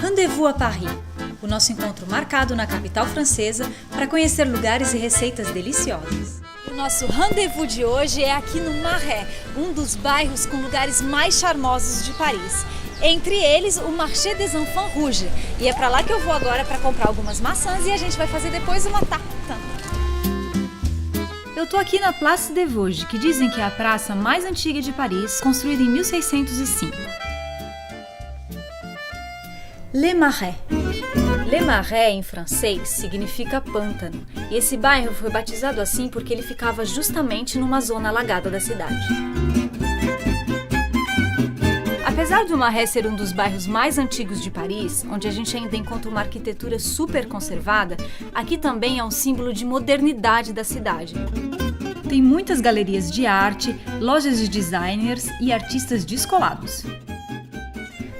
Rendez-vous à Paris, o nosso encontro marcado na capital francesa para conhecer lugares e receitas deliciosas. O nosso rendezvous de hoje é aqui no Marais, um dos bairros com lugares mais charmosos de Paris. Entre eles, o Marché des Enfants Rouges. E é para lá que eu vou agora para comprar algumas maçãs e a gente vai fazer depois uma tartare. Eu tô aqui na Place des Vosges, que dizem que é a praça mais antiga de Paris, construída em 1605. Les Marais. Les Marais, em francês, significa pântano, e esse bairro foi batizado assim porque ele ficava justamente numa zona alagada da cidade. Apesar do Marais ser um dos bairros mais antigos de Paris, onde a gente ainda encontra uma arquitetura super conservada, aqui também é um símbolo de modernidade da cidade. Tem muitas galerias de arte, lojas de designers e artistas descolados.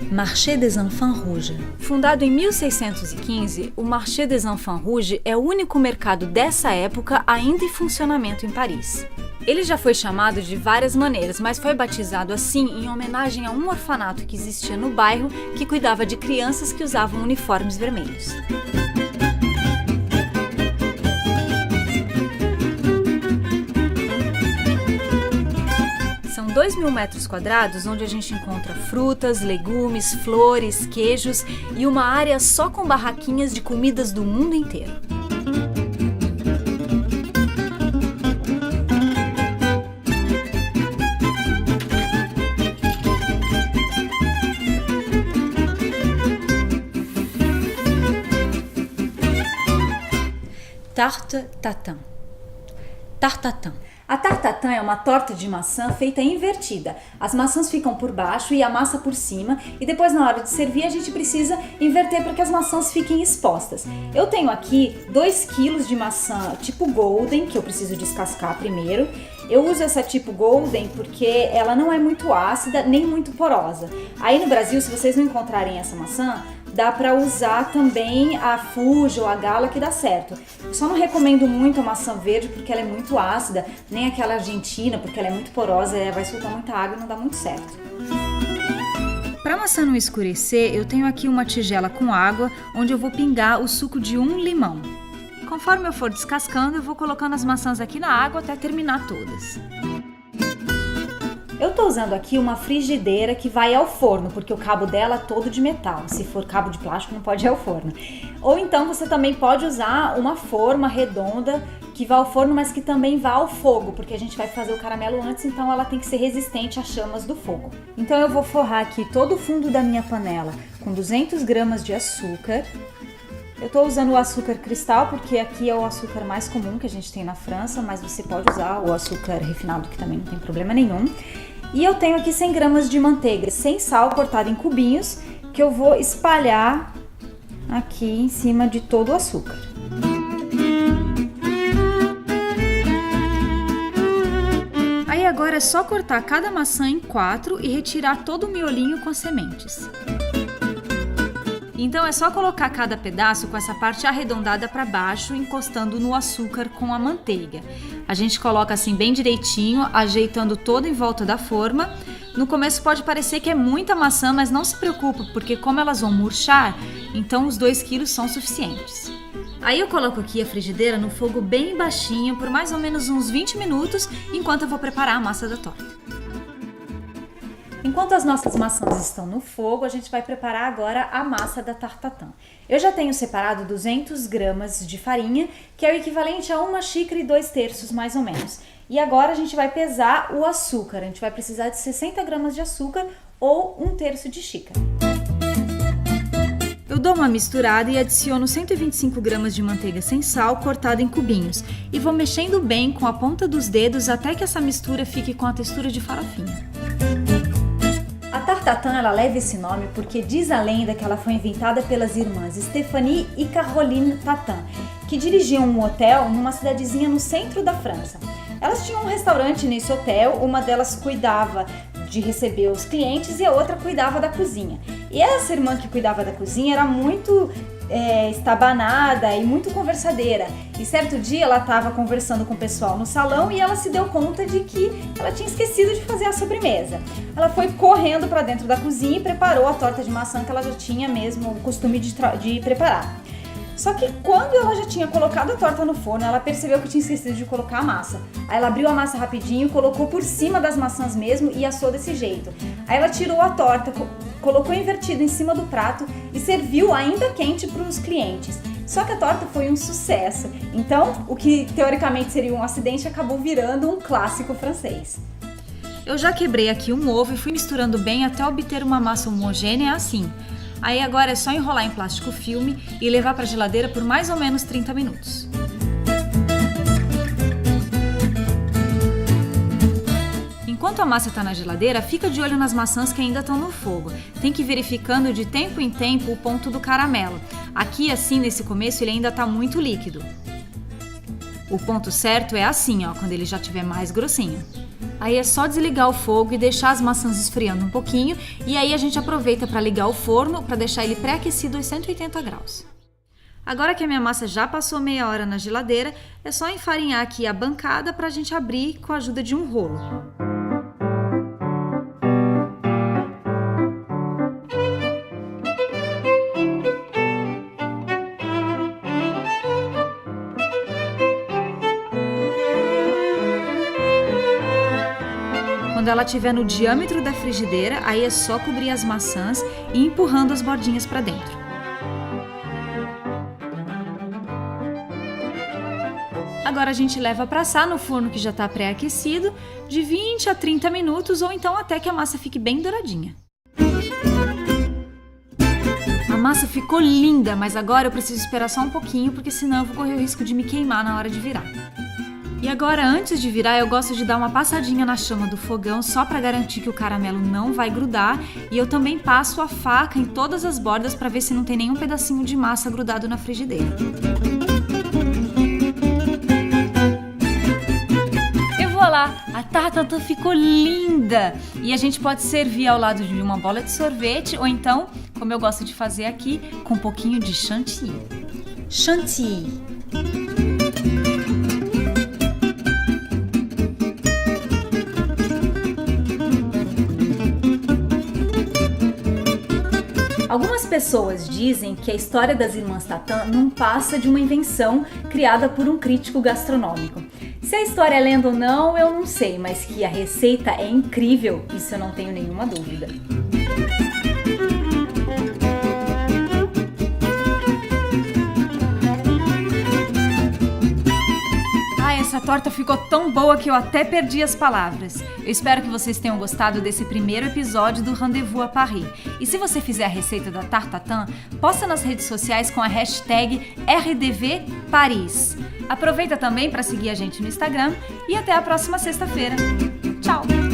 Marché des Enfants Rouges. Fundado em 1615, o Marché des Enfants Rouges é o único mercado dessa época ainda em funcionamento em Paris. Ele já foi chamado de várias maneiras, mas foi batizado assim em homenagem a um orfanato que existia no bairro que cuidava de crianças que usavam uniformes vermelhos. São 2.000 metros quadrados onde a gente encontra frutas, legumes, flores, queijos e uma área só com barraquinhas de comidas do mundo inteiro. Tarte tatin. Tarte tatin. A tarte tatin é uma torta de maçã feita invertida. As maçãs ficam por baixo e a massa por cima, e depois na hora de servir a gente precisa inverter para que as maçãs fiquem expostas. Eu tenho aqui 2 kg de maçã tipo golden, que eu preciso descascar primeiro. Eu uso essa tipo golden porque ela não é muito ácida nem muito porosa. Aí no Brasil, se vocês não encontrarem essa maçã, dá para usar também a Fuji ou a Gala, que dá certo. Eu só não recomendo muito a maçã verde porque ela é muito ácida, nem aquela argentina porque ela é muito porosa, vai soltar muita água e não dá muito certo. Para a maçã não escurecer, eu tenho aqui uma tigela com água onde eu vou pingar o suco de um limão. Conforme eu for descascando, eu vou colocando as maçãs aqui na água até terminar todas. Eu tô usando aqui uma frigideira que vai ao forno, porque o cabo dela é todo de metal. Se for cabo de plástico, não pode ir ao forno. Ou então você também pode usar uma forma redonda que vá ao forno, mas que também vá ao fogo, porque a gente vai fazer o caramelo antes, então ela tem que ser resistente às chamas do fogo. Então eu vou forrar aqui todo o fundo da minha panela com 200 gramas de açúcar. Eu tô usando o açúcar cristal porque aqui é o açúcar mais comum que a gente tem na França, mas você pode usar o açúcar refinado, que também não tem problema nenhum. E eu tenho aqui 100 gramas de manteiga sem sal, cortada em cubinhos, que eu vou espalhar aqui em cima de todo o açúcar. Aí agora é só cortar cada maçã em 4 e retirar todo o miolinho com as sementes. Então é só colocar cada pedaço com essa parte arredondada para baixo, encostando no açúcar com a manteiga. A gente coloca assim bem direitinho, ajeitando todo em volta da forma. No começo pode parecer que é muita maçã, mas não se preocupe, porque como elas vão murchar, então os 2 kg são suficientes. Aí eu coloco aqui a frigideira no fogo bem baixinho por mais ou menos uns 20 minutos, enquanto eu vou preparar a massa da torta. Enquanto as nossas maçãs estão no fogo, a gente vai preparar agora a massa da tarte tatin. Eu já tenho separado 200 gramas de farinha, que é o equivalente a 1 xícara e 2/3 mais ou menos. E agora a gente vai pesar o açúcar. A gente vai precisar de 60 gramas de açúcar ou 1/3 de xícara. Eu dou uma misturada e adiciono 125 gramas de manteiga sem sal cortada em cubinhos. E vou mexendo bem com a ponta dos dedos até que essa mistura fique com a textura de farofinha. A tarte tatin, ela leva esse nome porque diz a lenda que ela foi inventada pelas irmãs Stéphanie e Caroline Tatin, que dirigiam um hotel numa cidadezinha no centro da França. Elas tinham um restaurante nesse hotel, uma delas cuidava de receber os clientes e a outra cuidava da cozinha. E essa irmã que cuidava da cozinha era muito estabanada e muito conversadeira. E certo dia ela estava conversando com o pessoal no salão e ela se deu conta de que ela tinha esquecido de fazer a sobremesa. Ela foi correndo para dentro da cozinha e preparou a torta de maçã que ela já tinha mesmo o costume de preparar. Só que quando ela já tinha colocado a torta no forno, ela percebeu que tinha esquecido de colocar a massa. Aí ela abriu a massa rapidinho, colocou por cima das maçãs mesmo e assou desse jeito. Aí ela tirou a torta, colocou invertida em cima do prato e serviu ainda quente para os clientes. Só que a torta foi um sucesso. Então, o que teoricamente seria um acidente acabou virando um clássico francês. Eu já quebrei aqui um ovo e fui misturando bem até obter uma massa homogênea assim. Aí agora é só enrolar em plástico filme e levar para a geladeira por mais ou menos 30 minutos. Enquanto a massa está na geladeira, fica de olho nas maçãs que ainda estão no fogo. Tem que ir verificando de tempo em tempo o ponto do caramelo. Aqui, assim, nesse começo, ele ainda está muito líquido. O ponto certo é assim, ó, quando ele já estiver mais grossinho. Aí é só desligar o fogo e deixar as maçãs esfriando um pouquinho, e aí a gente aproveita para ligar o forno para deixar ele pré-aquecido aos 180 graus. Agora que a minha massa já passou meia hora na geladeira, é só enfarinhar aqui a bancada para a gente abrir com a ajuda de um rolo. Quando ela estiver no diâmetro da frigideira, aí é só cobrir as maçãs e ir empurrando as bordinhas para dentro. Agora a gente leva para assar no forno que já está pré-aquecido, de 20 a 30 minutos ou então até que a massa fique bem douradinha. A massa ficou linda, mas agora eu preciso esperar só um pouquinho porque senão eu vou correr o risco de me queimar na hora de virar. E agora, antes de virar, eu gosto de dar uma passadinha na chama do fogão só para garantir que o caramelo não vai grudar, e eu também passo a faca em todas as bordas para ver se não tem nenhum pedacinho de massa grudado na frigideira. E voilà! A tartatã ficou linda! E a gente pode servir ao lado de uma bola de sorvete ou então, como eu gosto de fazer aqui, com um pouquinho de chantilly. Chantilly! Algumas pessoas dizem que a história das irmãs Tatin não passa de uma invenção criada por um crítico gastronômico. Se a história é lenda ou não, eu não sei, mas que a receita é incrível, isso eu não tenho nenhuma dúvida. Essa torta ficou tão boa que eu até perdi as palavras. Eu espero que vocês tenham gostado desse primeiro episódio do Rendezvous à Paris. E se você fizer a receita da tarte tatin, posta nas redes sociais com a hashtag #RDVParis. Aproveita também para seguir a gente no Instagram e até a próxima sexta-feira. Tchau!